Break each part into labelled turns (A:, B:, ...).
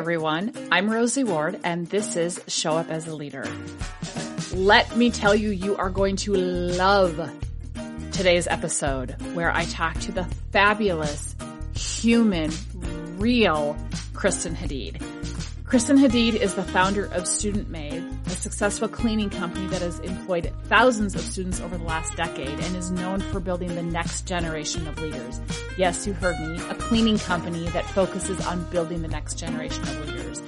A: everyone. I'm Rosie Ward, and this is Show Up as a Leader. Let me tell you, you are going to love today's episode where I talk to the fabulous, human, real Kristen Hadeed. Kristen Hadeed is the founder of Student Made, a successful cleaning company that has employed thousands of students over the last decade and is known for building the next generation of leaders. Yes, you heard me, a cleaning company that focuses on building the next generation of leaders.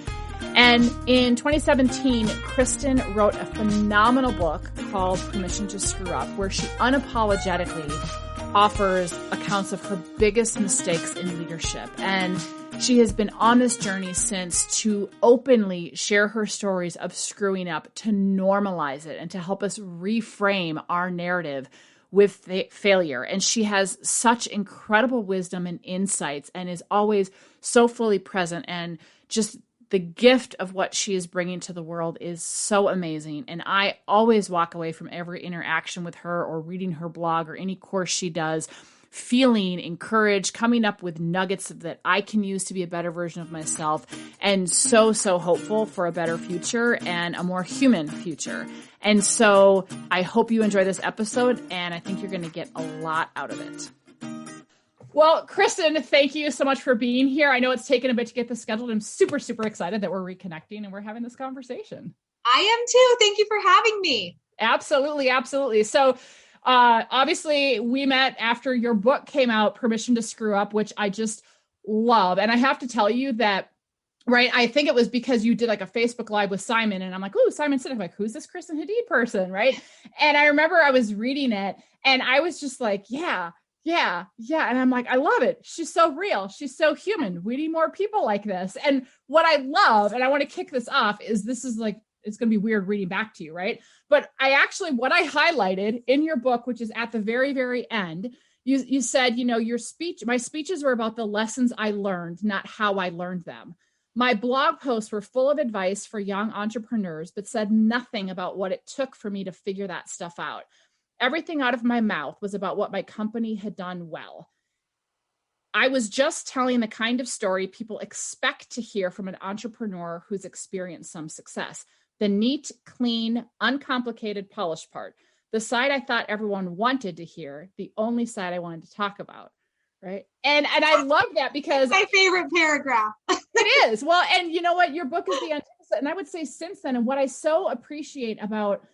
A: And in 2017, Kristen wrote a phenomenal book called Permission to Screw Up, where she unapologetically offers accounts of her biggest mistakes in leadership. And she has been on this journey since to openly share her stories of screwing up, to normalize it, and to help us reframe our narrative with failure. And she has such incredible wisdom and insights and is always so fully present. And just the gift of what she is bringing to the world is so amazing. And I always walk away from every interaction with her or reading her blog or any course she does feeling encouraged, coming up with nuggets that I can use to be a better version of myself, and so hopeful for a better future and a more human future. And so I hope you enjoy this episode, and I think you're going to get a lot out of it. Well, Kristen, thank you so much for being here. I know it's taken a bit to get this scheduled. I'm super excited that we're reconnecting and we're having this conversation.
B: I am too. Thank you for having me.
A: Absolutely. So obviously we met after your book came out, Permission to Screw Up, which I just love. And I have to tell you that, right, I think it was because you did like a Facebook Live with Simon, and I'm like, oh, Simon Sinek, I'm like, who's this Kristen Hadeed person, right? And I remember I was reading it and I was just like, yeah. And I'm like, I love it. She's so real. She's so human. We need more people like this. And what I love, and I want to kick this off, is this is like, it's going to be weird reading back to you, right? But what I highlighted in your book, which is at the very end, you said, my speeches were about the lessons I learned, not how I learned them. My blog posts were full of advice for young entrepreneurs, but said nothing about what it took for me to figure that stuff out. Everything out of my mouth was about what my company had done well. I was just telling the kind of story people expect to hear from an entrepreneur who's experienced some success. The neat, clean, uncomplicated, polished part. The side I thought everyone wanted to hear, the only side I wanted to talk about, right? And I love that because...
B: my favorite paragraph.
A: It is. Well, and you know what? Your book is the antithesis. And I would say since then, and what I so appreciate about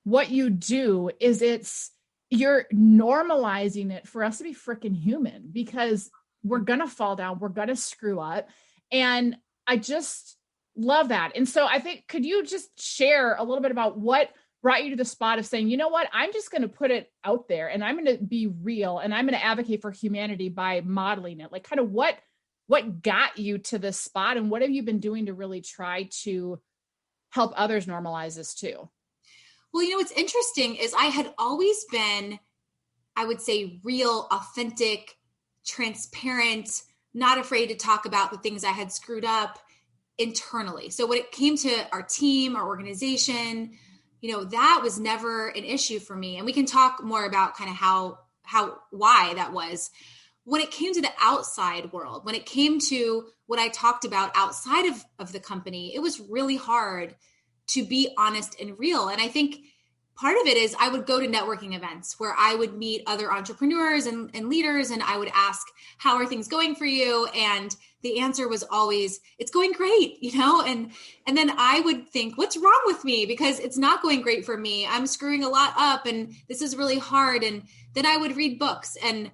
A: what you do is you're normalizing it for us to be freaking human, because we're going to fall down. We're going to screw up. And I just love that. And so I think, could you just share a little bit about what brought you to the spot of saying, you know what, I'm just going to put it out there and I'm going to be real and I'm going to advocate for humanity by modeling it. Like kind of what got you to this spot, and what have you been doing to really try to help others normalize this too?
B: Well, what's interesting is I had always been, I would say, real, authentic, transparent, not afraid to talk about the things I had screwed up internally. So when it came to our team, our organization, that was never an issue for me. And we can talk more about kind of why that was. When it came to the outside world, when it came to what I talked about outside of the company, it was really hard to be honest and real. And I think part of it is I would go to networking events where I would meet other entrepreneurs and leaders, and I would ask, how are things going for you? And the answer was always, it's going great, and then I would think, what's wrong with me? Because it's not going great for me. I'm screwing a lot up and this is really hard. And then I would read books, and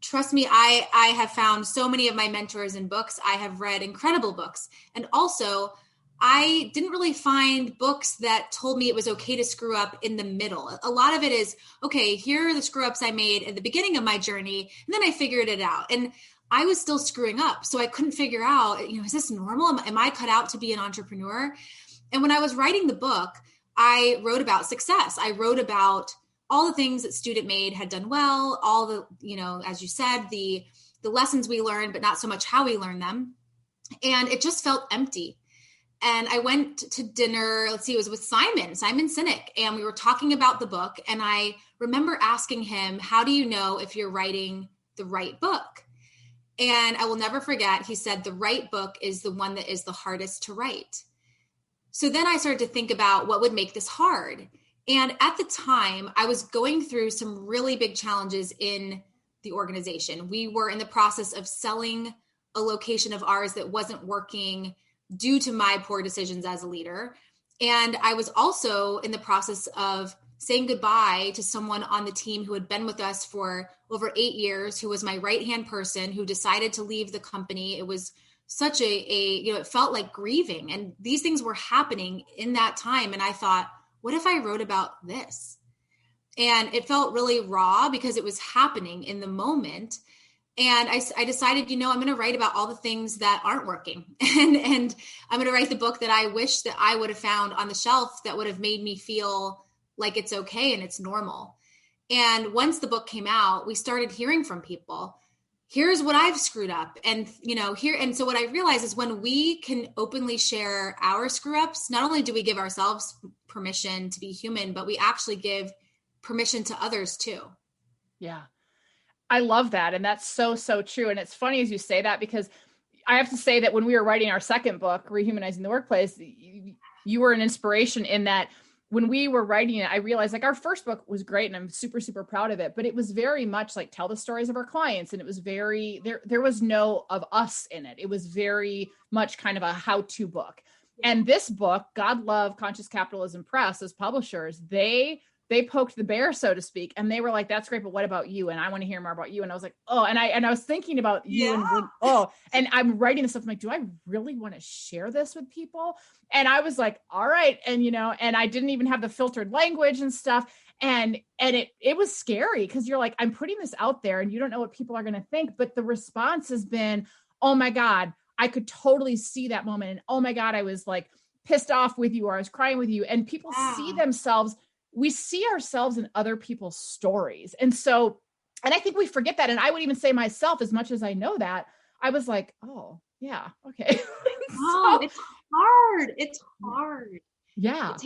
B: trust me, I have found so many of my mentors in books. I have read incredible books. And also, I didn't really find books that told me it was okay to screw up in the middle. A lot of it is, okay, here are the screw ups I made at the beginning of my journey, and then I figured it out. And I was still screwing up. So I couldn't figure out, is this normal? Am I cut out to be an entrepreneur? And when I was writing the book, I wrote about success. I wrote about all the things that Student Made had done well, all the, as you said, the lessons we learned, but not so much how we learned them. And it just felt empty. And I went to dinner, it was with Simon Sinek, and we were talking about the book. And I remember asking him, how do you know if you're writing the right book? And I will never forget, he said, the right book is the one that is the hardest to write. So then I started to think about what would make this hard. And at the time, I was going through some really big challenges in the organization. We were in the process of selling a location of ours that wasn't working due to my poor decisions as a leader. And I was also in the process of saying goodbye to someone on the team who had been with us for over 8 years, who was my right-hand person, who decided to leave the company. It was such it felt like grieving. And these things were happening in that time. And I thought, what if I wrote about this? And it felt really raw because it was happening in the moment. And I decided, I'm going to write about all the things that aren't working. And I'm going to write the book that I wish that I would have found on the shelf that would have made me feel like it's okay and it's normal. And once the book came out, we started hearing from people. Here's what I've screwed up. And, and so what I realized is when we can openly share our screw ups, not only do we give ourselves permission to be human, but we actually give permission to others too.
A: Yeah. I love that. And that's so, so true. And it's funny as you say that, because I have to say that when we were writing our second book, Rehumanizing the Workplace, you were an inspiration in that. When we were writing it, I realized like our first book was great and I'm super, super proud of it, but it was very much like tell the stories of our clients. And it was very, there was no of us in it. It was very much kind of a how-to book. And this book, God Love Conscious Capitalism Press, as publishers, they poked the bear, so to speak. And they were like, that's great, but what about you? And I want to hear more about you. And I was like, oh, and I was thinking about you and I'm writing this stuff. I'm like, do I really want to share this with people? And I was like, all right. And, and I didn't even have the filtered language and stuff. And it was scary because you're like, I'm putting this out there and you don't know what people are going to think. But the response has been, oh my God, I could totally see that moment. And oh my God, I was like pissed off with you or I was crying with you. And people see themselves. We see ourselves in other people's stories. And I think we forget that. And I would even say myself, as much as I know that, I was like, oh yeah, okay.
B: It's hard. It's hard.
A: Yeah.
B: It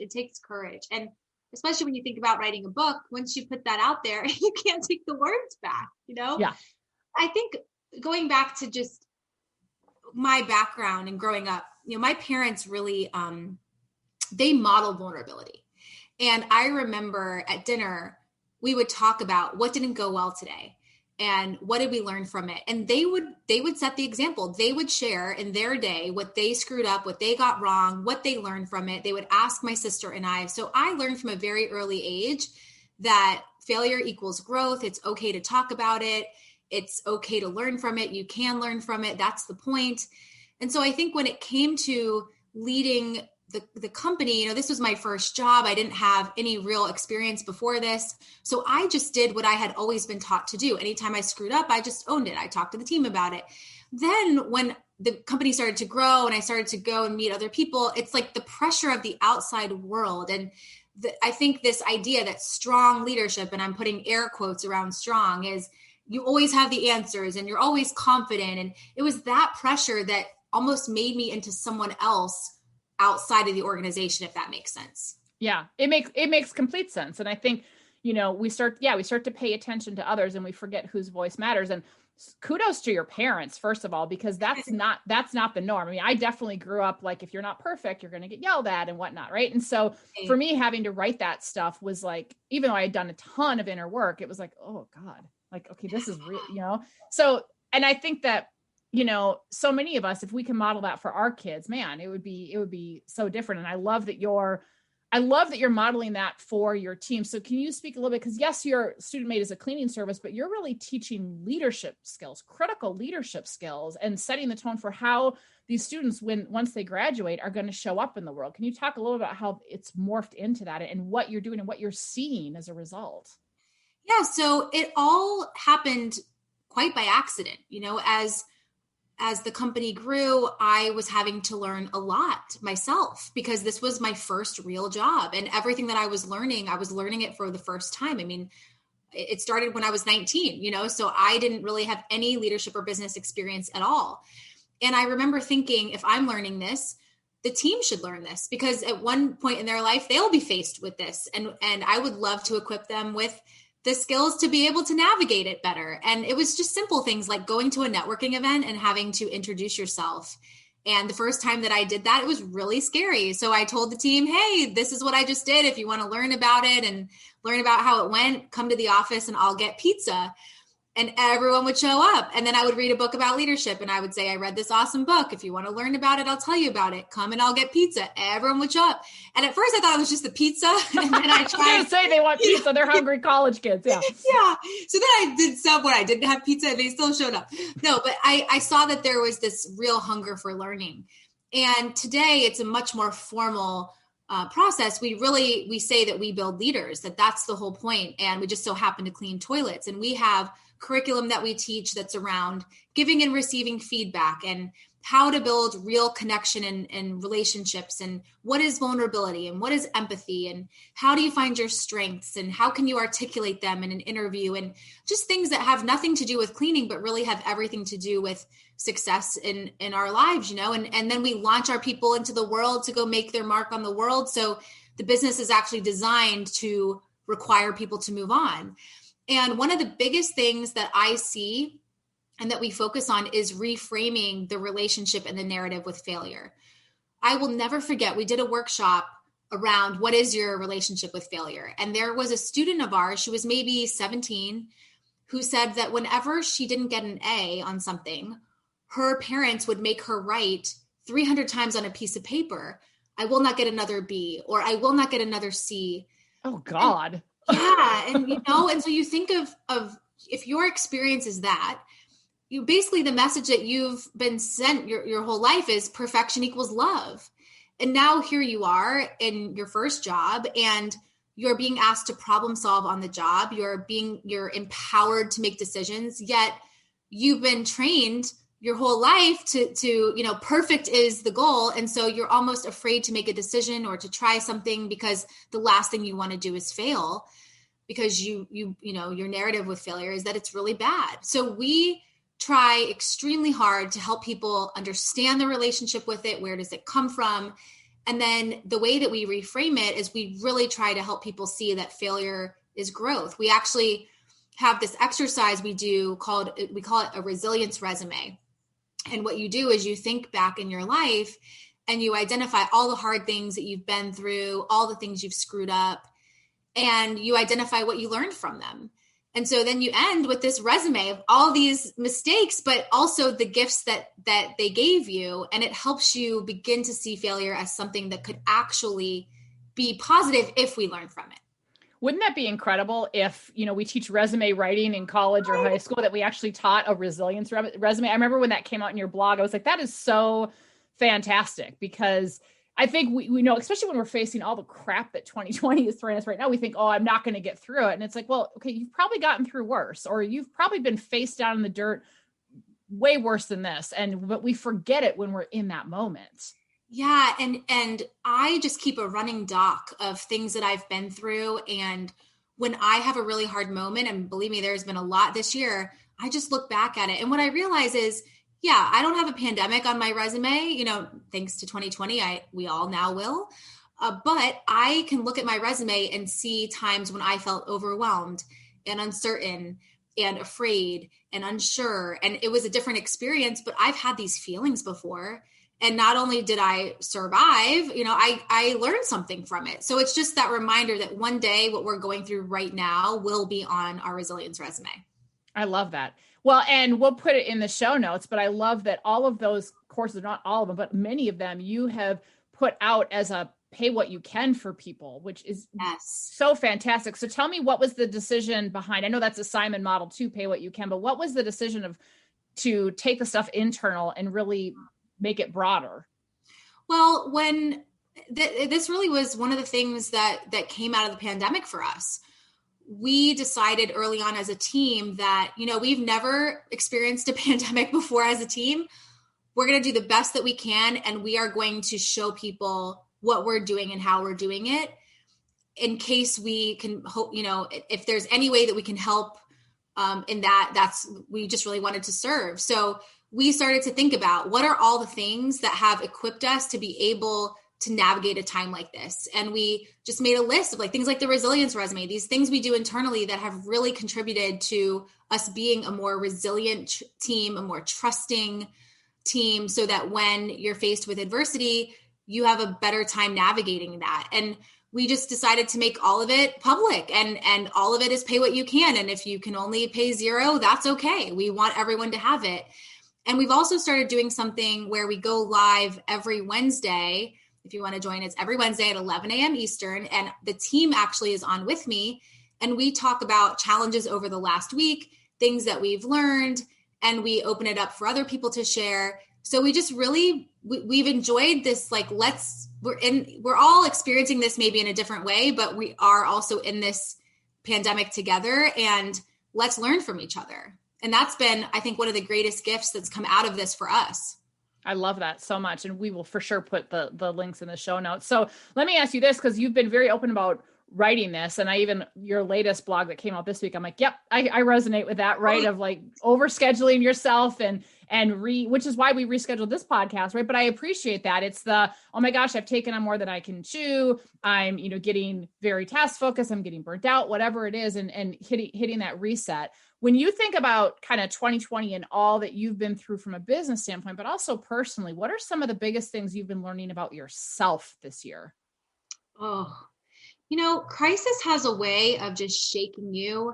B: takes courage. And especially when you think about writing a book, once you put that out there, you can't take the words back,
A: Yeah.
B: I think going back to just my background and growing up, my parents really, they model vulnerability. And I remember at dinner, we would talk about what didn't go well today and what did we learn from it. And they would set the example. They would share in their day what they screwed up, what they got wrong, what they learned from it. They would ask my sister and I. So I learned from a very early age that failure equals growth. It's okay to talk about it. It's okay to learn from it. You can learn from it. That's the point. And so I think when it came to leading the company, this was my first job. I didn't have any real experience before this. So I just did what I had always been taught to do. Anytime I screwed up, I just owned it. I talked to the team about it. Then when the company started to grow and I started to go and meet other people, it's like the pressure of the outside world. And I think this idea that strong leadership, and I'm putting air quotes around strong, is you always have the answers and you're always confident. And it was that pressure that almost made me into someone else outside of the organization, if that makes sense.
A: Yeah, it makes complete sense. And I think, we start to pay attention to others and we forget whose voice matters. And kudos to your parents, first of all, because that's not the norm. I mean, I definitely grew up like, if you're not perfect, you're going to get yelled at and whatnot. Right. And so for me, having to write that stuff was like, even though I had done a ton of inner work, it was like, oh God, like, okay, this is real, So, and I think that, so many of us, if we can model that for our kids, man, it would be so different. And I love that you're modeling that for your team. So can you speak a little bit, because yes, your Student Made is a cleaning service, but you're really teaching leadership skills, critical leadership skills, and setting the tone for how these students, once they graduate, are going to show up in the world. Can you talk a little about how it's morphed into that and what you're doing and what you're seeing as a result?
B: Yeah. So it all happened quite by accident, as the company grew, I was having to learn a lot myself because this was my first real job, and everything that I was learning it for the first time. I mean, it started when I was 19, so I didn't really have any leadership or business experience at all. And I remember thinking, if I'm learning this, the team should learn this, because at one point in their life, they'll be faced with this. And I would love to equip them with the skills to be able to navigate it better. And it was just simple things like going to a networking event and having to introduce yourself. And the first time that I did that, it was really scary. So I told the team, hey, this is what I just did. If you want to learn about it and learn about how it went, come to the office and I'll get pizza. And everyone would show up. And then I would read a book about leadership. And I would say, I read this awesome book. If you want to learn about it, I'll tell you about it. Come and I'll get pizza. Everyone would show up. And at first I thought it was just the pizza. And then I tried
A: to say they want pizza. They're hungry college kids. Yeah.
B: Yeah. So then I did some where I didn't have pizza and they still showed up. No, but I saw that there was this real hunger for learning. And today it's a much more formal process. We say that we build leaders, that's the whole point. And we just so happen to clean toilets. And we have curriculum that we teach that's around giving and receiving feedback and how to build real connection and relationships, and what is vulnerability and what is empathy, and how do you find your strengths and how can you articulate them in an interview, and just things that have nothing to do with cleaning, but really have everything to do with success in our lives, and then we launch our people into the world to go make their mark on the world. So the business is actually designed to require people to move on. And one of the biggest things that I see and that we focus on is reframing the relationship and the narrative with failure. I will never forget, we did a workshop around what is your relationship with failure. And there was a student of ours, she was maybe 17, who said that whenever she didn't get an A on something, her parents would make her write 300 times on a piece of paper, I will not get another B, or I will not get another C.
A: Oh God.
B: Yeah. And, and so you think of if your experience is that, you basically, the message that you've been sent your whole life is perfection equals love. And now here you are in your first job and you're being asked to problem solve on the job. You're empowered to make decisions, yet you've been trained your whole life to perfect is the goal. And so you're almost afraid to make a decision or to try something because the last thing you want to do is fail, because your narrative with failure is that it's really bad. So we try extremely hard to help people understand the relationship with it. Where does it come from? And then the way that we reframe it is we really try to help people see that failure is growth. We actually have this exercise we call it a resilience resume. And what you do is you think back in your life and you identify all the hard things that you've been through, all the things you've screwed up, and you identify what you learned from them. And so then you end with this resume of all these mistakes, but also the gifts that they gave you. And it helps you begin to see failure as something that could actually be positive if we learn from it.
A: Wouldn't that be incredible if, we teach resume writing in college or high school, that we actually taught a resilience resume? I remember when that came out in your blog, I was like, that is so fantastic, because I think we know, especially when we're facing all the crap that 2020 is throwing us right now, we think, oh, I'm not going to get through it. And it's like, well, okay, you've probably gotten through worse, or you've probably been face down in the dirt way worse than this. But we forget it when we're in that moment.
B: Yeah. And I just keep a running doc of things that I've been through. And when I have a really hard moment, and believe me, there's been a lot this year, I just look back at it. And what I realize is, yeah, I don't have a pandemic on my resume, thanks to 2020, we all now will. But I can look at my resume and see times when I felt overwhelmed and uncertain and afraid and unsure. And it was a different experience, but I've had these feelings before. And not only did I survive, I learned something from it. So it's just that reminder that one day what we're going through right now will be on our resilience resume.
A: I love that. Well, and we'll put it in the show notes, but I love that all of those courses, not all of them, but many of them you have put out as a pay what you can for people, which is so fantastic. So tell me, what was the decision behind, I know that's a Simon model too, pay what you can, but what was the decision to take the stuff internal and really make it broader?
B: Well, when this really was one of the things that came out of the pandemic for us. We decided early on as a team that, we've never experienced a pandemic before as a team. We're going to do the best that we can. And we are going to show people what we're doing and how we're doing it, in case we can hope, if there's any way that we can help in that, we just really wanted to serve. So we started to think about what are all the things that have equipped us to be able to navigate a time like this. And we just made a list of like things like the resilience resume, these things we do internally that have really contributed to us being a more resilient team, a more trusting team, so that when you're faced with adversity, you have a better time navigating that. And we just decided to make all of it public, and all of it is pay what you can. And if you can only pay $0, that's okay. We want everyone to have it. And we've also started doing something where we go live every Wednesday. If you want to join, it's every Wednesday at 11 a.m. Eastern. And the team actually is on with me. And we talk about challenges over the last week, things that we've learned, and we open it up for other people to share. So we just really, we've enjoyed this, like, we're all experiencing this maybe in a different way, but we are also in this pandemic together, and let's learn from each other. And that's been, I think, one of the greatest gifts that's come out of this for us.
A: I love that so much. And we will for sure put the links in the show notes. So let me ask you this, because you've been very open about writing this. And your latest blog that came out this week, I'm like, yep, I resonate with that, right? Of like overscheduling yourself which is why we rescheduled this podcast, right? But I appreciate that. It's oh my gosh, I've taken on more than I can chew. I'm, getting very task focused. I'm getting burnt out, whatever it is, and hitting that reset. When you think about kind of 2020 and all that you've been through from a business standpoint, but also personally, what are some of the biggest things you've been learning about yourself this year?
B: Oh, crisis has a way of just shaking you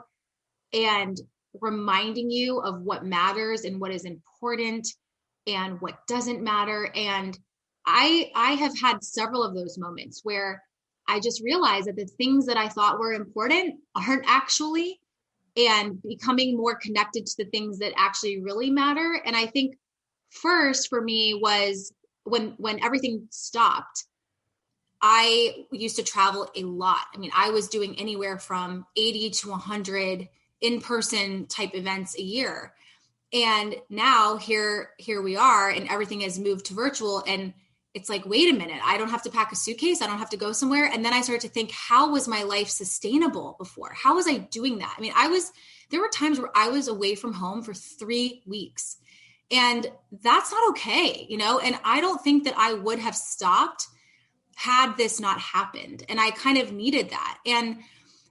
B: and reminding you of what matters and what is important and what doesn't matter. And I have had several of those moments where I just realized that the things that I thought were important aren't actually, and becoming more connected to the things that actually really matter. And I think first for me was when everything stopped. I used to travel a lot. I mean, I was doing anywhere from 80 to 100 in-person type events a year. And now here we are, and everything has moved to virtual. And it's like, wait a minute, I don't have to pack a suitcase. I don't have to go somewhere. And then I started to think, how was my life sustainable before? How was I doing that? I mean, there were times where I was away from home for 3 weeks, and that's not okay, and I don't think that I would have stopped had this not happened. And I kind of needed that. And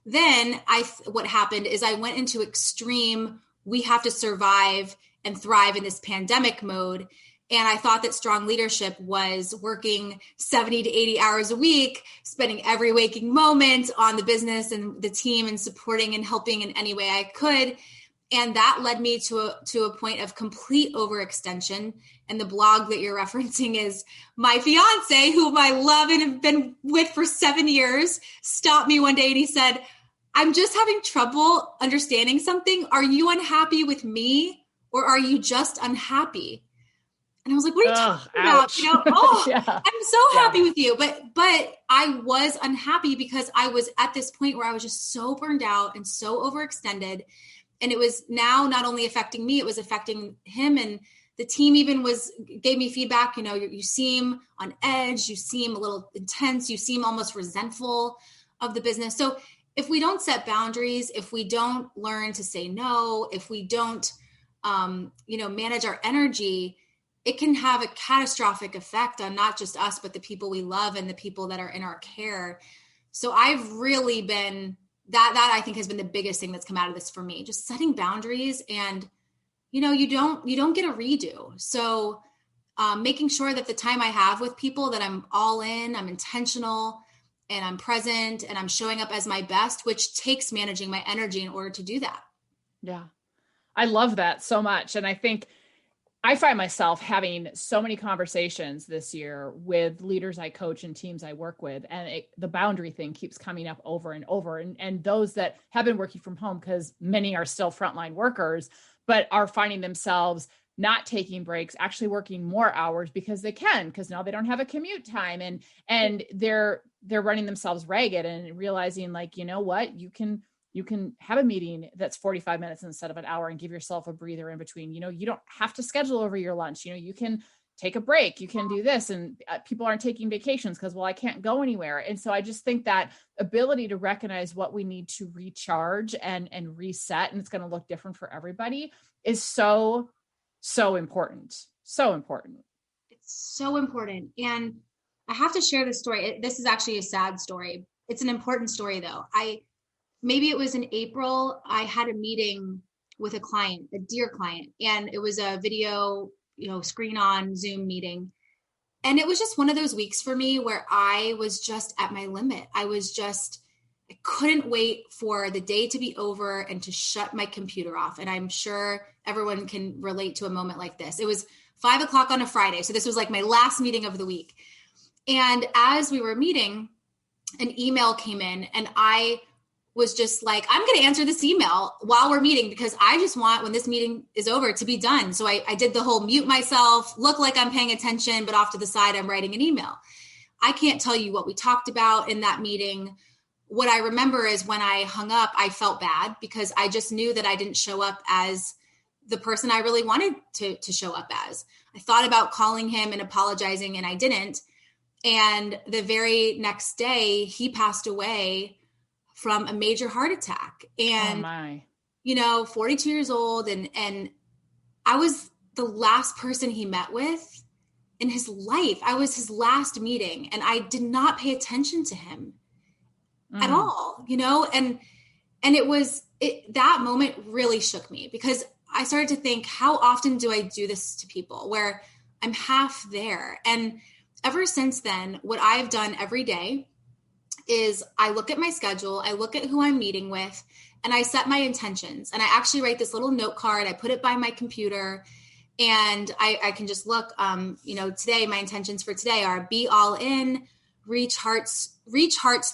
B: then what happened is I went into extreme, we have to survive and thrive in this pandemic mode. And I thought that strong leadership was working 70 to 80 hours a week, spending every waking moment on the business and the team and supporting and helping in any way I could. And that led me to a point of complete overextension. And the blog that you're referencing is my fiance, whom I love and have been with for 7 years, stopped me one day and he said, I'm just having trouble understanding something. Are you unhappy with me, or are you just unhappy? And I was like, what are you talking
A: ouch.
B: about?
A: Yeah.
B: I'm so happy with you. But I was unhappy because I was at this point where I was just so burned out and so overextended. And it was now not only affecting me, it was affecting him. And the team even gave me feedback. You seem on edge. You seem a little intense. You seem almost resentful of the business. So if we don't set boundaries, if we don't learn to say no, if we don't, manage our energy, it can have a catastrophic effect on not just us, but the people we love and the people that are in our care. So I've really been that I think has been the biggest thing that's come out of this for me, just setting boundaries. And, you don't get a redo. So making sure that the time I have with people, that I'm all in, I'm intentional, and I'm present, and I'm showing up as my best, which takes managing my energy in order to do that.
A: Yeah. I love that so much. And I think I find myself having so many conversations this year with leaders I coach and teams I work with. And the boundary thing keeps coming up over and over. And those that have been working from home, because many are still frontline workers, but are finding themselves not taking breaks, actually working more hours because they can, because now they don't have a commute time, and they're running themselves ragged, and realizing, like, you know what, you can have a meeting that's 45 minutes instead of an hour and give yourself a breather in between. You don't have to schedule over your lunch. You can take a break, you can do this. And people aren't taking vacations because, well, I can't go anywhere. And so I just think that ability to recognize what we need to recharge and reset, and it's going to look different for everybody, is so important. So important.
B: It's so important. And I have to share this story. This is actually a sad story. It's an important story though. Maybe it was in April, I had a meeting with a client, a dear client, and it was a video, screen on Zoom meeting. And it was just one of those weeks for me where I was just at my limit. I couldn't wait for the day to be over and to shut my computer off. And I'm sure everyone can relate to a moment like this. It was 5:00 on a Friday. So this was like my last meeting of the week. And as we were meeting, an email came in and I was just like, I'm going to answer this email while we're meeting because I just want, when this meeting is over, to be done. So I did the whole mute myself, look like I'm paying attention, but off to the side, I'm writing an email. I can't tell you what we talked about in that meeting. What I remember is when I hung up, I felt bad because I just knew that I didn't show up as the person I really wanted to show up as. I thought about calling him and apologizing, and I didn't. And the very next day, he passed away from a major heart attack. And, 42 years old. And I was the last person he met with in his life. I was his last meeting, and I did not pay attention to him at all, and that moment really shook me because I started to think, how often do I do this to people where I'm half there? And ever since then, what I've done every day is I look at my schedule, I look at who I'm meeting with, and I set my intentions. And I actually write this little note card. I put it by my computer, and I can just look, today, my intentions for today are be all in, reach hearts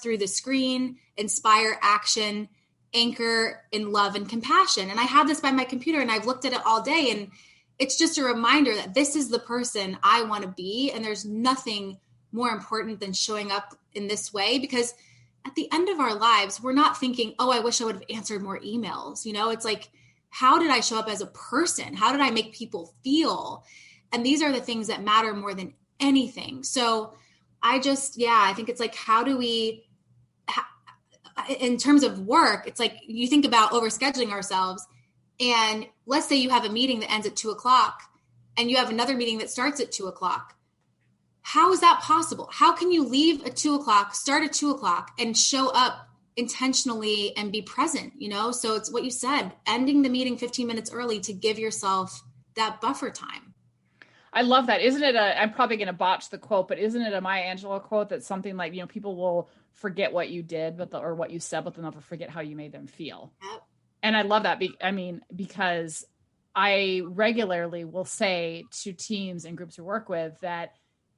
B: through the screen, inspire action, anchor in love and compassion. And I have this by my computer, and I've looked at it all day, and it's just a reminder that this is the person I want to be. And there's nothing more important than showing up in this way, because at the end of our lives, we're not thinking, oh, I wish I would have answered more emails. It's like, how did I show up as a person? How did I make people feel? And these are the things that matter more than anything. So I think it's like, how do we, in terms of work, it's like you think about overscheduling ourselves. And let's say you have a meeting that ends at 2:00 and you have another meeting that starts at 2:00. How is that possible? How can you leave at 2:00, start at 2:00 and show up intentionally and be present? So it's what you said, ending the meeting 15 minutes early to give yourself that buffer time.
A: I love that. Isn't it I'm probably going to botch the quote, but isn't it a Maya Angelou quote that's something like, people will forget what you did, or what you said, but they'll never forget how you made them feel. Yep. And I love that. Because I regularly will say to teams and groups we work with that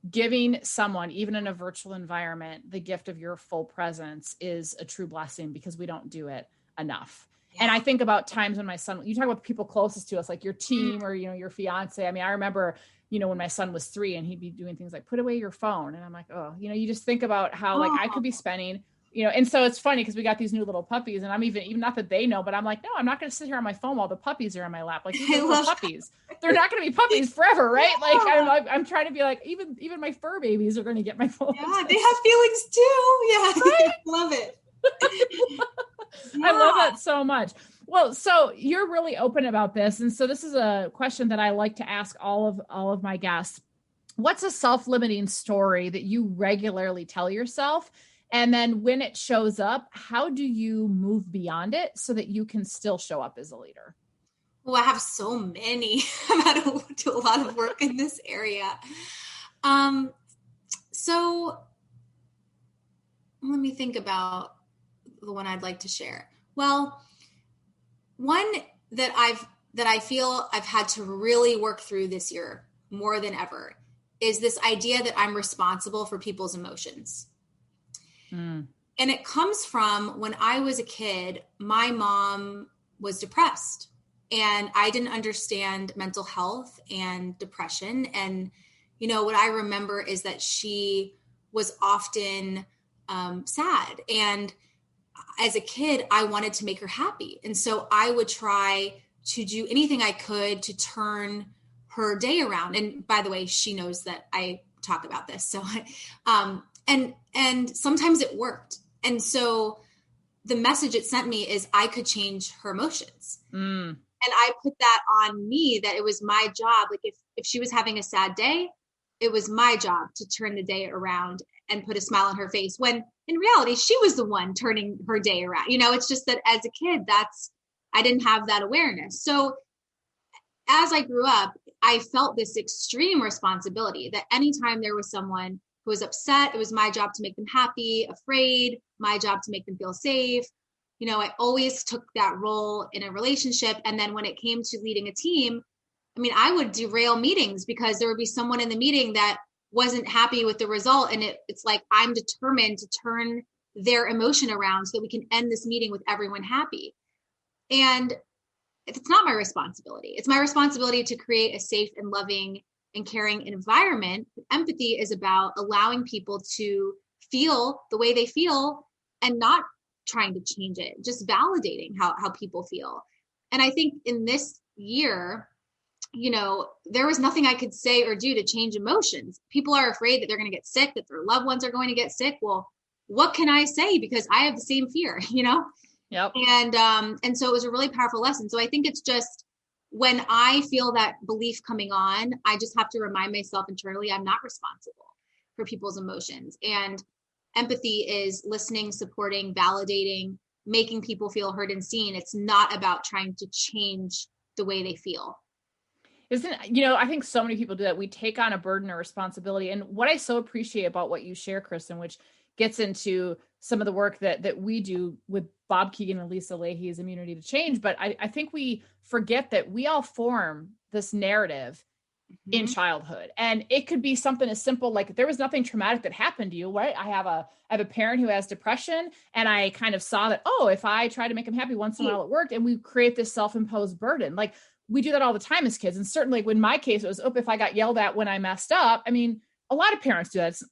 A: giving someone, even in a virtual environment, the gift of your full presence is a true blessing, because we don't do it enough. Yeah. And I think about times when my son, you talk about the people closest to us, like your team or, your fiance. I remember, when my son was 3 and he'd be doing things like put away your phone. And I'm like, oh, you just think about how like I could be spending, and so it's funny because we got these new little puppies, and I'm even not that they know, but I'm like, no, I'm not going to sit here on my phone while the puppies are on my lap. Like, these little puppies, they're not going to be puppies forever. Right. Yeah. Like I'm trying to be like, even my fur babies are going to get my phone.
B: Yeah. They have feelings too. Yeah.
A: Right?
B: Love it.
A: Yeah. I love that so much. Well, so you're really open about this. And so this is a question that I like to ask all of my guests. What's a self-limiting story that you regularly tell yourself? And then when it shows up, how do you move beyond it so that you can still show up as a leader?
B: Well, I have so many. I've had to do a lot of work in this area. So let me think about the one I'd like to share. Well, one that I feel I've had to really work through this year more than ever is this idea that I'm responsible for people's emotions. And it comes from when I was a kid, my mom was depressed, and I didn't understand mental health and depression. And, what I remember is that she was often sad. And as a kid, I wanted to make her happy. And so I would try to do anything I could to turn her day around. And by the way, she knows that I talk about this. So, and sometimes it worked. And so the message it sent me is I could change her emotions. And I put that on me, that it was my job. Like if she was having a sad day, it was my job to turn the day around and put a smile on her face, when in reality, she was the one turning her day around. It's just that as a kid, I didn't have that awareness. So as I grew up, I felt this extreme responsibility that anytime there was someone who was upset, it was my job to make them happy, afraid, my job to make them feel safe. I always took that role in a relationship. And then when it came to leading a team, I would derail meetings because there would be someone in the meeting that wasn't happy with the result. And it's like, I'm determined to turn their emotion around so that we can end this meeting with everyone happy. And it's not my responsibility. It's my responsibility to create a safe and loving and caring environment. Empathy is about allowing people to feel the way they feel and not trying to change it, just validating how people feel. And I think in this year, there was nothing I could say or do to change emotions. People are afraid that they're going to get sick, that their loved ones are going to get sick. Well, what can I say? Because I have the same fear,
A: Yep.
B: And so it was a really powerful lesson. So I think it's just when I feel that belief coming on, I just have to remind myself internally, I'm not responsible for people's emotions. And empathy is listening, supporting, validating, making people feel heard and seen. It's not about trying to change the way they feel.
A: I think so many people do that. We take on a burden or responsibility. And what I so appreciate about what you share, Kristen, which gets into some of the work that we do with Bob Keegan and Lisa Leahy's Immunity to Change. But I think we forget that we all form this narrative in childhood. And it could be something as simple like there was nothing traumatic that happened to you, right? I have a parent who has depression, and I kind of saw that, if I try to make him happy once in a while, it worked. And we create this self-imposed burden. Like we do that all the time as kids. And certainly in my case, it was, if I got yelled at when I messed up, a lot of parents do that. It's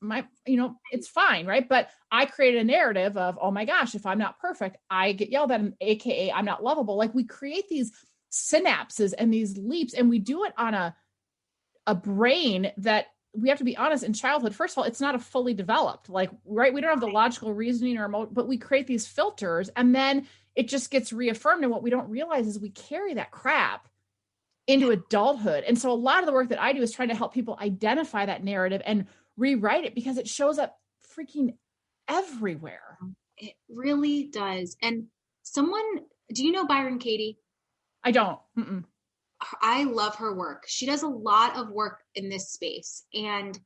A: it's fine. Right. But I created a narrative of, oh my gosh, if I'm not perfect, I get yelled at, AKA I'm not lovable. Like we create these synapses and these leaps, and we do it on a brain that, we have to be honest, in childhood, first of all, it's not a fully developed, right? We don't have the logical reasoning but we create these filters, and then it just gets reaffirmed. And what we don't realize is we carry that crap into adulthood. And so a lot of the work that I do is trying to help people identify that narrative and rewrite it, because it shows up freaking everywhere.
B: It really does. And do you know Byron Katie?
A: I don't. Mm-mm.
B: I love her work. She does a lot of work in this space, and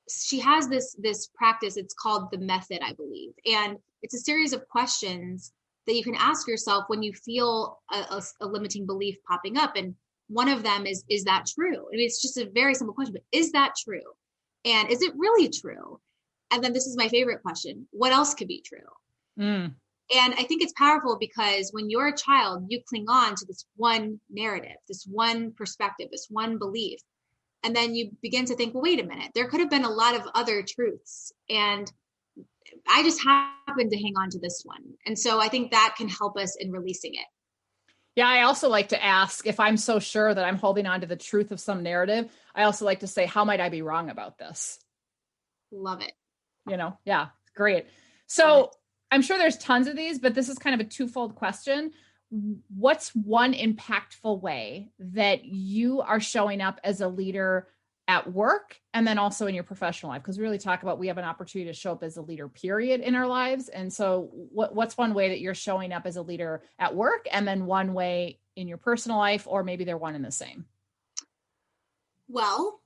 B: she has this practice. It's called the method, I believe. And it's a series of questions that you can ask yourself when you feel a limiting belief popping up. And one of them is that true? It's just a very simple question, but is that true? And is it really true? And then this is my favorite question. What else could be true? And I think it's powerful because when you're a child, you cling on to this one narrative, this one perspective, this one belief. And then you begin to think, well, wait a minute, there could have been a lot of other truths. And I just happened to hang on to this one. And so I think that can help us in releasing it.
A: Yeah. I also like to ask, if I'm so sure that I'm holding on to the truth of some narrative, I also like to say, how might I be wrong about this?
B: Love it.
A: Yeah, great. So I'm sure there's tons of these, but this is kind of a twofold question. What's one impactful way that you are showing up as a leader at work, and then also in your professional life? Because we really talk about, we have an opportunity to show up as a leader, period, in our lives. And so what's one way that you're showing up as a leader at work, and then one way in your personal life, or maybe they're one and the same?
B: Well,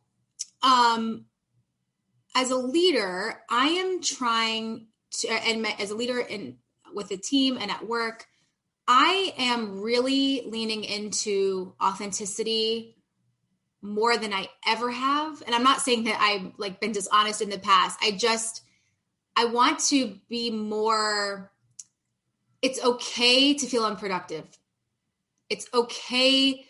B: as a leader, I am trying to, and as a leader with a team and at work, I am really leaning into authenticity more than I ever have. And I'm not saying that I've been dishonest in the past. I want to be more, it's okay to feel unproductive. It's okay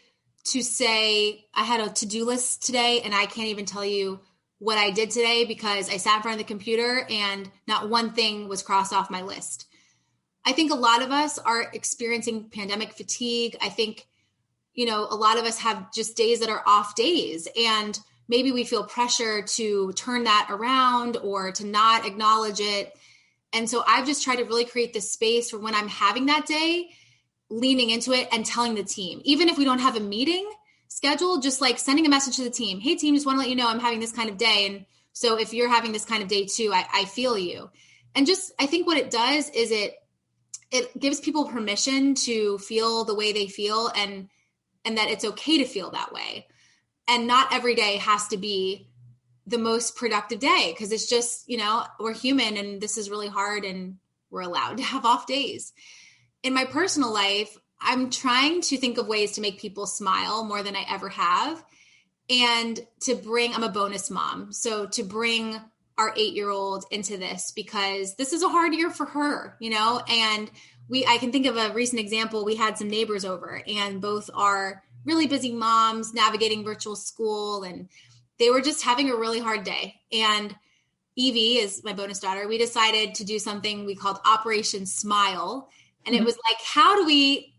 B: to say, I had a to-do list today and I can't even tell you what I did today because I sat in front of the computer and not one thing was crossed off my list. I think a lot of us are experiencing pandemic fatigue. I think, a lot of us have just days that are off days, and maybe we feel pressure to turn that around or to not acknowledge it. And so I've just tried to really create this space for when I'm having that day, leaning into it and telling the team, even if we don't have a meeting, schedule just like sending a message to the team. Hey team, just want to let you know I'm having this kind of day. And so if you're having this kind of day too, I feel you. And just, I think what it does is it gives people permission to feel the way they feel and that it's okay to feel that way. And not every day has to be the most productive day because it's just, we're human and this is really hard and we're allowed to have off days. In my personal life, I'm trying to think of ways to make people smile more than I ever have. And I'm a bonus mom. So to bring our 8-year-old into this, because this is a hard year for her, and I can think of a recent example. We had some neighbors over and both are really busy moms navigating virtual school, and they were just having a really hard day. And Evie is my bonus daughter. We decided to do something we called Operation Smile. And it was like, how do we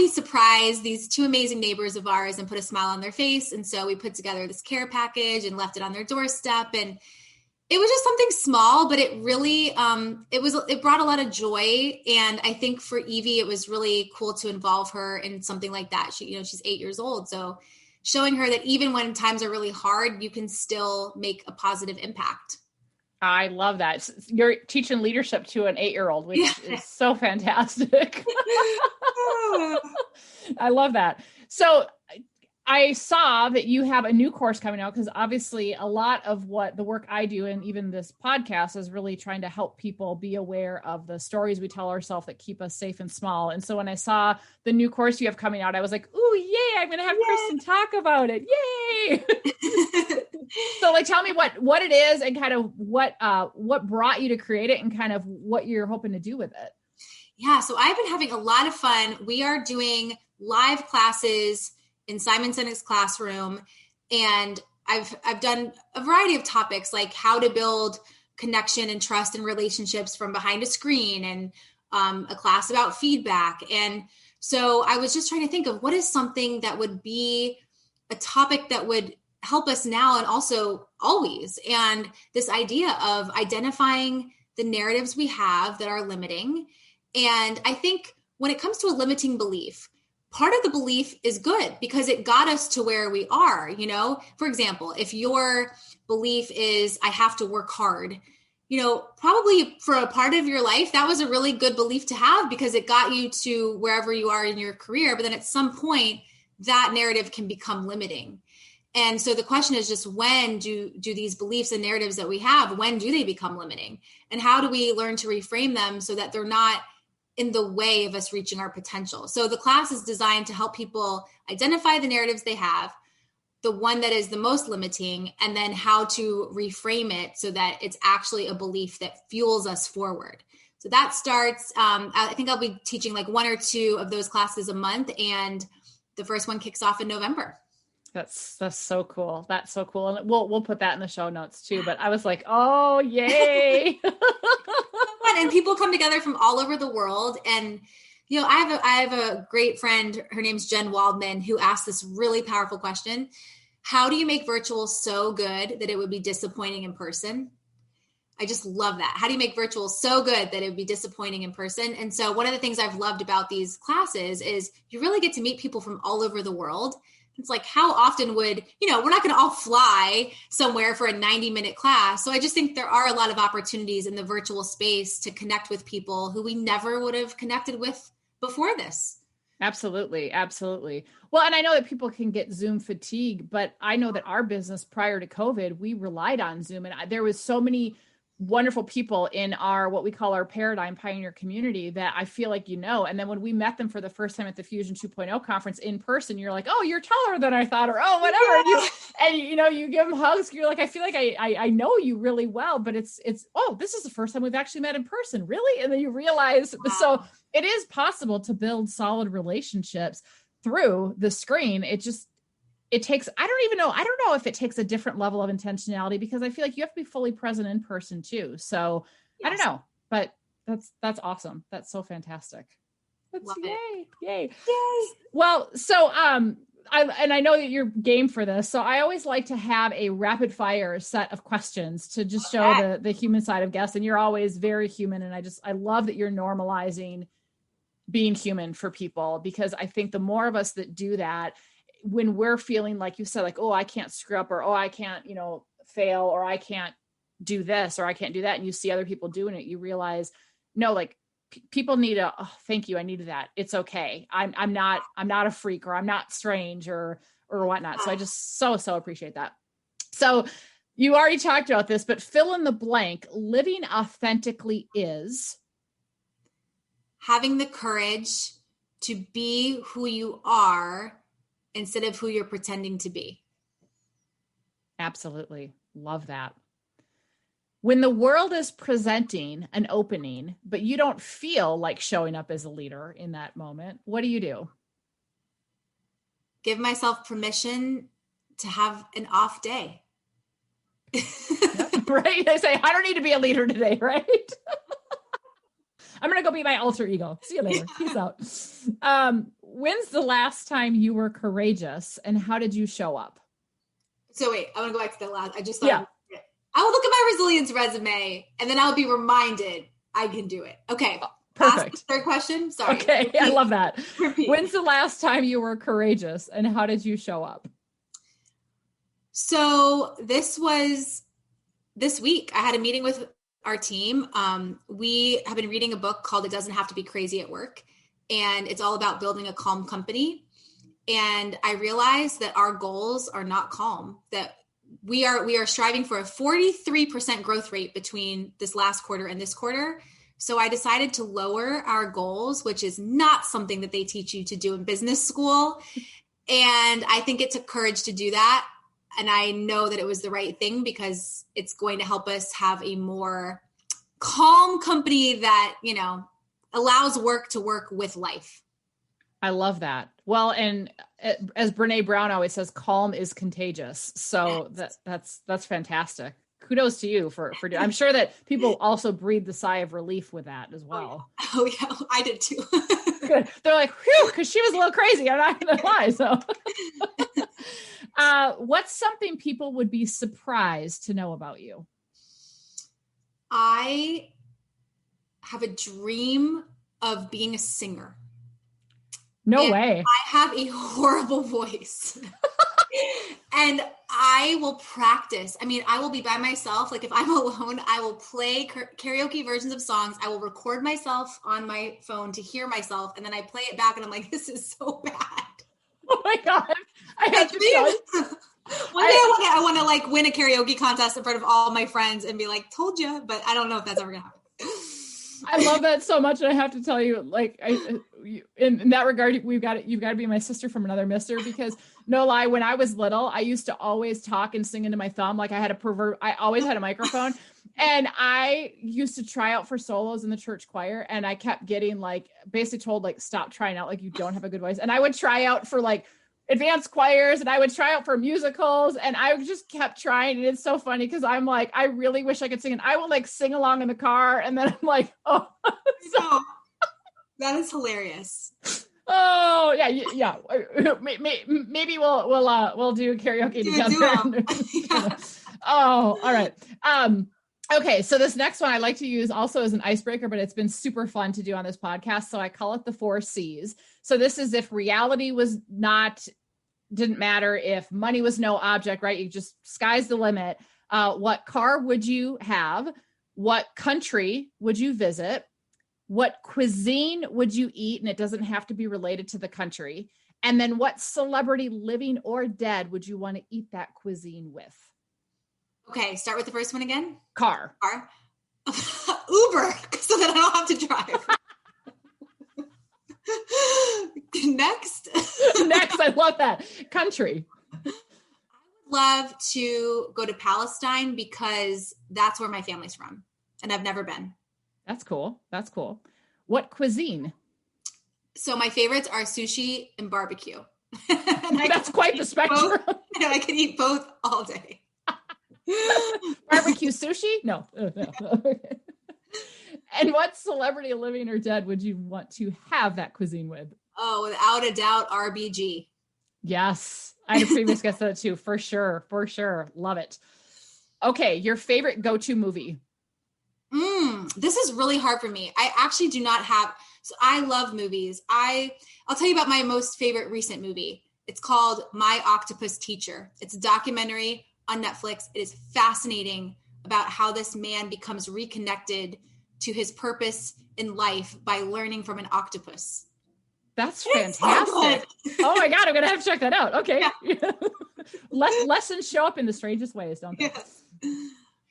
B: surprise these two amazing neighbors of ours and put a smile on their face? And so we put together this care package and left it on their doorstep. And it was just something small, but it really, it brought a lot of joy. And I think for Evie, it was really cool to involve her in something like that. She's 8 years old. So showing her that even when times are really hard, you can still make a positive impact.
A: I love that. You're teaching leadership to an 8-year-old, which is so fantastic. I love that. So I saw that you have a new course coming out because obviously a lot of what the work I do and even this podcast is really trying to help people be aware of the stories we tell ourselves that keep us safe and small. And so when I saw the new course you have coming out, I was like, ooh, yay, I'm going to have Kristen talk about it. Yay. So tell me what it is and kind of what brought you to create it and kind of what you're hoping to do with it.
B: Yeah. So I've been having a lot of fun. We are doing live classes in Simon Sinek's classroom. And I've done a variety of topics like how to build connection and trust in relationships from behind a screen and a class about feedback. And so I was just trying to think of what is something that would be a topic that would help us now and also always. And this idea of identifying the narratives we have that are limiting. And I think when it comes to a limiting belief, part of the belief is good because it got us to where we are. For example, if your belief is I have to work hard, probably for a part of your life, that was a really good belief to have because it got you to wherever you are in your career. But then at some point that narrative can become limiting. And so the question is just when do these beliefs and narratives that we have, when do they become limiting? And how do we learn to reframe them so that they're not in the way of us reaching our potential? So the class is designed to help people identify the narratives they have, the one that is the most limiting, and then how to reframe it so that it's actually a belief that fuels us forward. So that starts, I think I'll be teaching like 1 or 2 of those classes a month. And the first one kicks off in November.
A: That's so cool. That's so cool. And we'll put that in the show notes too. But I was like, oh, yay.
B: And people come together from all over the world. And, I have a great friend, her name's Jen Waldman, who asked this really powerful question. How do you make virtual so good that it would be disappointing in person? I just love that. How do you make virtual so good that it would be disappointing in person? And so one of the things I've loved about these classes is you really get to meet people from all over the world. It's like, how often would, we're not going to all fly somewhere for a 90-minute class. So I just think there are a lot of opportunities in the virtual space to connect with people who we never would have connected with before this.
A: Absolutely. Absolutely. Well, and I know that people can get Zoom fatigue, but I know that our business prior to COVID, we relied on Zoom, and there was so many wonderful people in our, what we call our Paradigm Pioneer community that I feel like, and then when we met them for the first time at the Fusion 2.0 conference in person, you're like, oh, you're taller than I thought, or, oh, whatever. Yeah. You give them hugs. You're like, I feel like I know you really well, but it's, oh, this is the first time we've actually met in person. Really? And then you realize, so it is possible to build solid relationships through the screen. It takes, I don't know if it takes a different level of intentionality because I feel like you have to be fully present in person too. So yes. I don't know, but that's awesome. That's so fantastic. Yay. Well, so, I know that you're game for this. So I always like to have a rapid fire set of questions to just show the human side of guests. And you're always very human. And I love that you're normalizing being human for people, because I think the more of us that do that, when we're feeling like you said, like, oh, I can't screw up, or, oh, I can't, fail, or I can't do this, or I can't do that. And you see other people doing it, you realize, no, like people need oh, thank you. I needed that. It's okay. I'm not a freak, or I'm not strange, or whatnot. So I just so appreciate that. So you already talked about this, but fill in the blank. Living authentically is
B: having the courage to be who you are instead of who you're pretending to be.
A: Absolutely. Love that. When the world is presenting an opening, but you don't feel like showing up as a leader in that moment, what do you do?
B: Give myself permission to have an off day.
A: Right? They say, I don't need to be a leader today, right? I'm going to go be my alter ego. See you later. Peace out. When's the last time you were courageous, and how did you show up?
B: So wait, I want to go back to the last. I just thought I will look at my resilience resume, and then I'll be reminded I can do it. Okay.
A: Perfect.
B: Ask the third question. Sorry.
A: Okay.
B: Repeat.
A: I love that.
B: Repeat.
A: When's the last time you were courageous, and how did you show up?
B: So this was this week. I had a meeting with our team. We have been reading a book called It Doesn't Have to Be Crazy at Work. And it's all about building a calm company. And I realized that our goals are not calm, that we are striving for a 43% growth rate between this last quarter and this quarter. So I decided to lower our goals, which is not something that they teach you to do in business school. And I think it took courage to do that. And I know that it was the right thing, because it's going to help us have a more calm company that, allows work to work with life.
A: I love that. Well, and as Brene Brown always says, calm is contagious. So that's fantastic. Kudos to you for I'm sure that people also breathed the sigh of relief with that as well.
B: Oh yeah, I did too.
A: Good. They're like, whew, because she was a little crazy. I'm not going to lie. So what's something people would be surprised to know about you?
B: I have a dream of being a singer.
A: No way.
B: I have a horrible voice. And I will practice. I mean, I will be by myself. Like if I'm alone, I will play karaoke versions of songs. I will record myself on my phone to hear myself. And then I play it back and I'm like, this is so bad.
A: Oh my God. I have to tell you.
B: One day I want to like win a karaoke contest in front of all my friends and be like, told you, but I don't know if that's ever going to happen.
A: I love that so much. And I have to tell you, like, in that regard, you've got to be my sister from another mister, because no lie, when I was little, I used to always talk and sing into my thumb. Like I always had a microphone, and I used to try out for solos in the church choir. And I kept getting like basically told, like, stop trying out. Like, you don't have a good voice. And I would try out for like advanced choirs, and I would try out for musicals, and I just kept trying. And it's so funny, because I'm like, I really wish I could sing, and I will like sing along in the car, and then I'm like, oh,
B: so, that is hilarious.
A: Oh yeah. Maybe we'll do karaoke together.
B: Yeah.
A: Oh, all right. Okay, so this next one I like to use also as an icebreaker, but it's been super fun to do on this podcast. So I call it the 4 C's. So this is if reality didn't matter, if money was no object, right? You just, sky's the limit. What car would you have? What country would you visit? What cuisine would you eat? And it doesn't have to be related to the country. And then what celebrity, living or dead, would you want to eat that cuisine with?
B: Okay, start with the first one again.
A: Car.
B: Uber, so that I don't have to drive. Next,
A: I love that. Country.
B: I would love to go to Palestine, because that's where my family's from, and I've never been.
A: That's cool. What cuisine?
B: So my favorites are sushi and barbecue.
A: That's quite the spectrum.
B: I could eat both all day.
A: Barbecue sushi? No. And what celebrity, living or dead, would you want to have that cuisine with?
B: Oh, without a doubt, RBG.
A: Yes. I had a previous guest that too, for sure. Love it. Okay. Your favorite go-to movie?
B: This is really hard for me. I actually do not have, so I love movies. I'll tell you about my most favorite recent movie. It's called My Octopus Teacher. It's a documentary on Netflix. It is fascinating about how this man becomes reconnected to his purpose in life by learning from an octopus.
A: That's fantastic. Oh my God, I'm going to have to check that out. Okay. Yeah. Lessons show up in the strangest ways, don't they? Yes.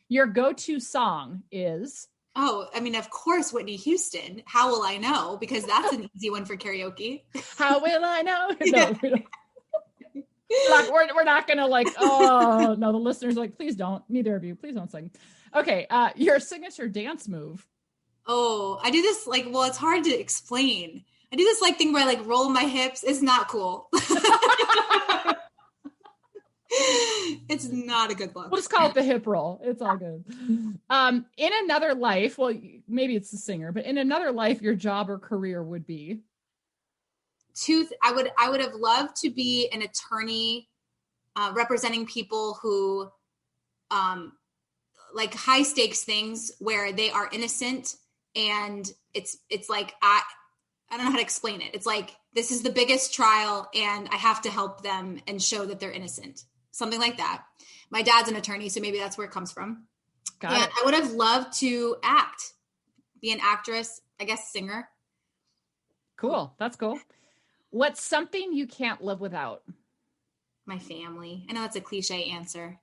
A: Your go-to song is?
B: Oh, I mean, of course, Whitney Houston. How Will I Know? Because that's an easy one for karaoke.
A: How will I know? No, we don't. We're not going to like, oh, no, the listeners are like, please don't. Neither of you. Please don't sing. Okay. Your signature dance move.
B: Oh, I do this like, well, it's hard to explain. I do this like thing where I like roll my hips. It's not cool. It's not a good look.
A: We'll just call it the hip roll. It's all good. In another life, well, maybe it's the singer, but in another life, your job or career would be?
B: I would have loved to be an attorney representing people who like high stakes things where they are innocent, and it's like I don't know how to explain it. It's like, this is the biggest trial and I have to help them and show that they're innocent. Something like that. My dad's an attorney, so maybe that's where it comes from. Got it. I would have loved to act, be an actress, I guess singer.
A: Cool. That's cool. What's something you can't live without?
B: My family. I know that's a cliche answer.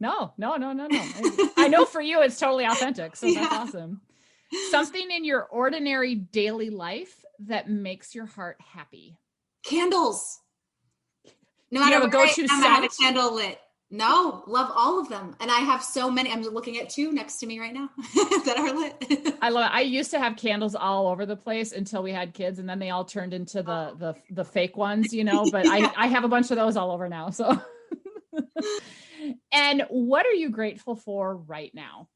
A: No. I know for you, it's totally authentic. So that's awesome. Something in your ordinary daily life that makes your heart happy.
B: Candles. No matter where I am, I have a candle lit. No, love all of them. And I have so many. I'm looking at 2 next to me right now that are lit.
A: I love it. I used to have candles all over the place until we had kids, and then they all turned into the fake ones, you know, but yeah. I have a bunch of those all over now. So, and what are you grateful for right now?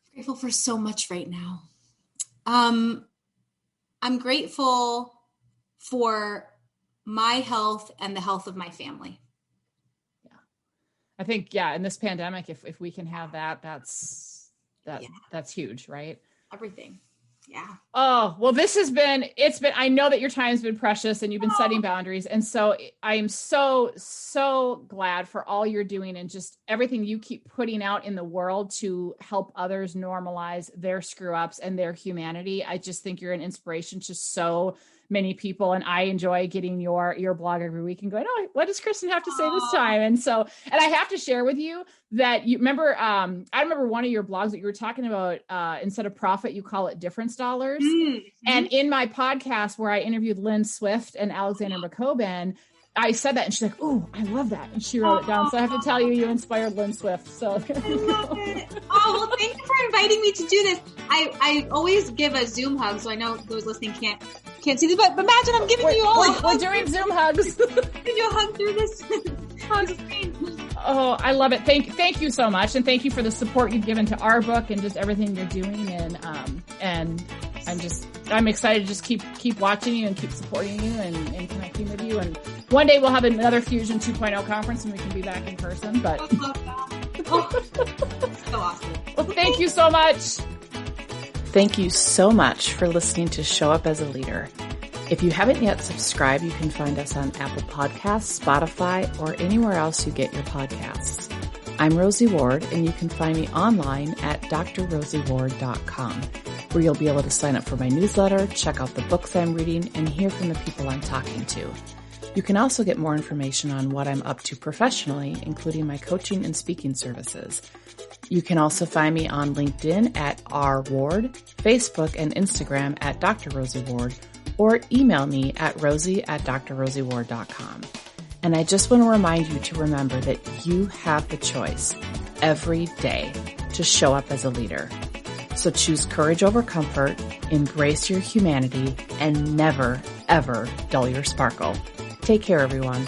B: I'm grateful for so much right now. I'm grateful for my health and the health of my family.
A: Yeah. I think, in this pandemic, if we can have that's huge, right?
B: Everything. Yeah.
A: Oh, well, I know that your time's been precious and you've been setting boundaries. And so I am so glad for all you're doing and just everything you keep putting out in the world to help others normalize their screw ups and their humanity. I just think you're an inspiration to so many people. And I enjoy getting your blog every week and going, oh, what does Kristen have to say this time? And I have to share with you that you remember, I remember one of your blogs that you were talking about, instead of profit, you call it difference dollars. Mm-hmm. And in my podcast where I interviewed Lynn Swift and Alexander McCoben, I said that and she's like, oh, I love that. And she wrote it down. So I have to tell you, you inspired Lynn Swift. So
B: I love it. Oh, well, thank you for inviting me to do this. I always give a Zoom hug. So I know those listening can't see this, but imagine I'm giving you all
A: we're doing Zoom hugs.
B: Give you a hug through this screen.
A: Oh, I love it. Thank you so much. And thank you for the support you've given to our book and just everything you're doing. And I'm excited to just keep watching you and keep supporting you and connecting with you. And one day we'll have another Fusion 2.0 conference and we can be back in person, but
B: I love that. Oh, so awesome.
A: Well, thank you so much. Thank you so much for listening to Show Up as a Leader. If you haven't yet subscribed, you can find us on Apple Podcasts, Spotify, or anywhere else you get your podcasts. I'm Rosie Ward, and you can find me online at drrosieward.com, where you'll be able to sign up for my newsletter, check out the books I'm reading, and hear from the people I'm talking to. You can also get more information on what I'm up to professionally, including my coaching and speaking services. You can also find me on LinkedIn at rward, Facebook and Instagram at Dr. Rosie Ward, or email me at rosie@drrosieward.com. And I just want to remind you to remember that you have the choice every day to show up as a leader. So choose courage over comfort, embrace your humanity, and never, ever dull your sparkle. Take care, everyone.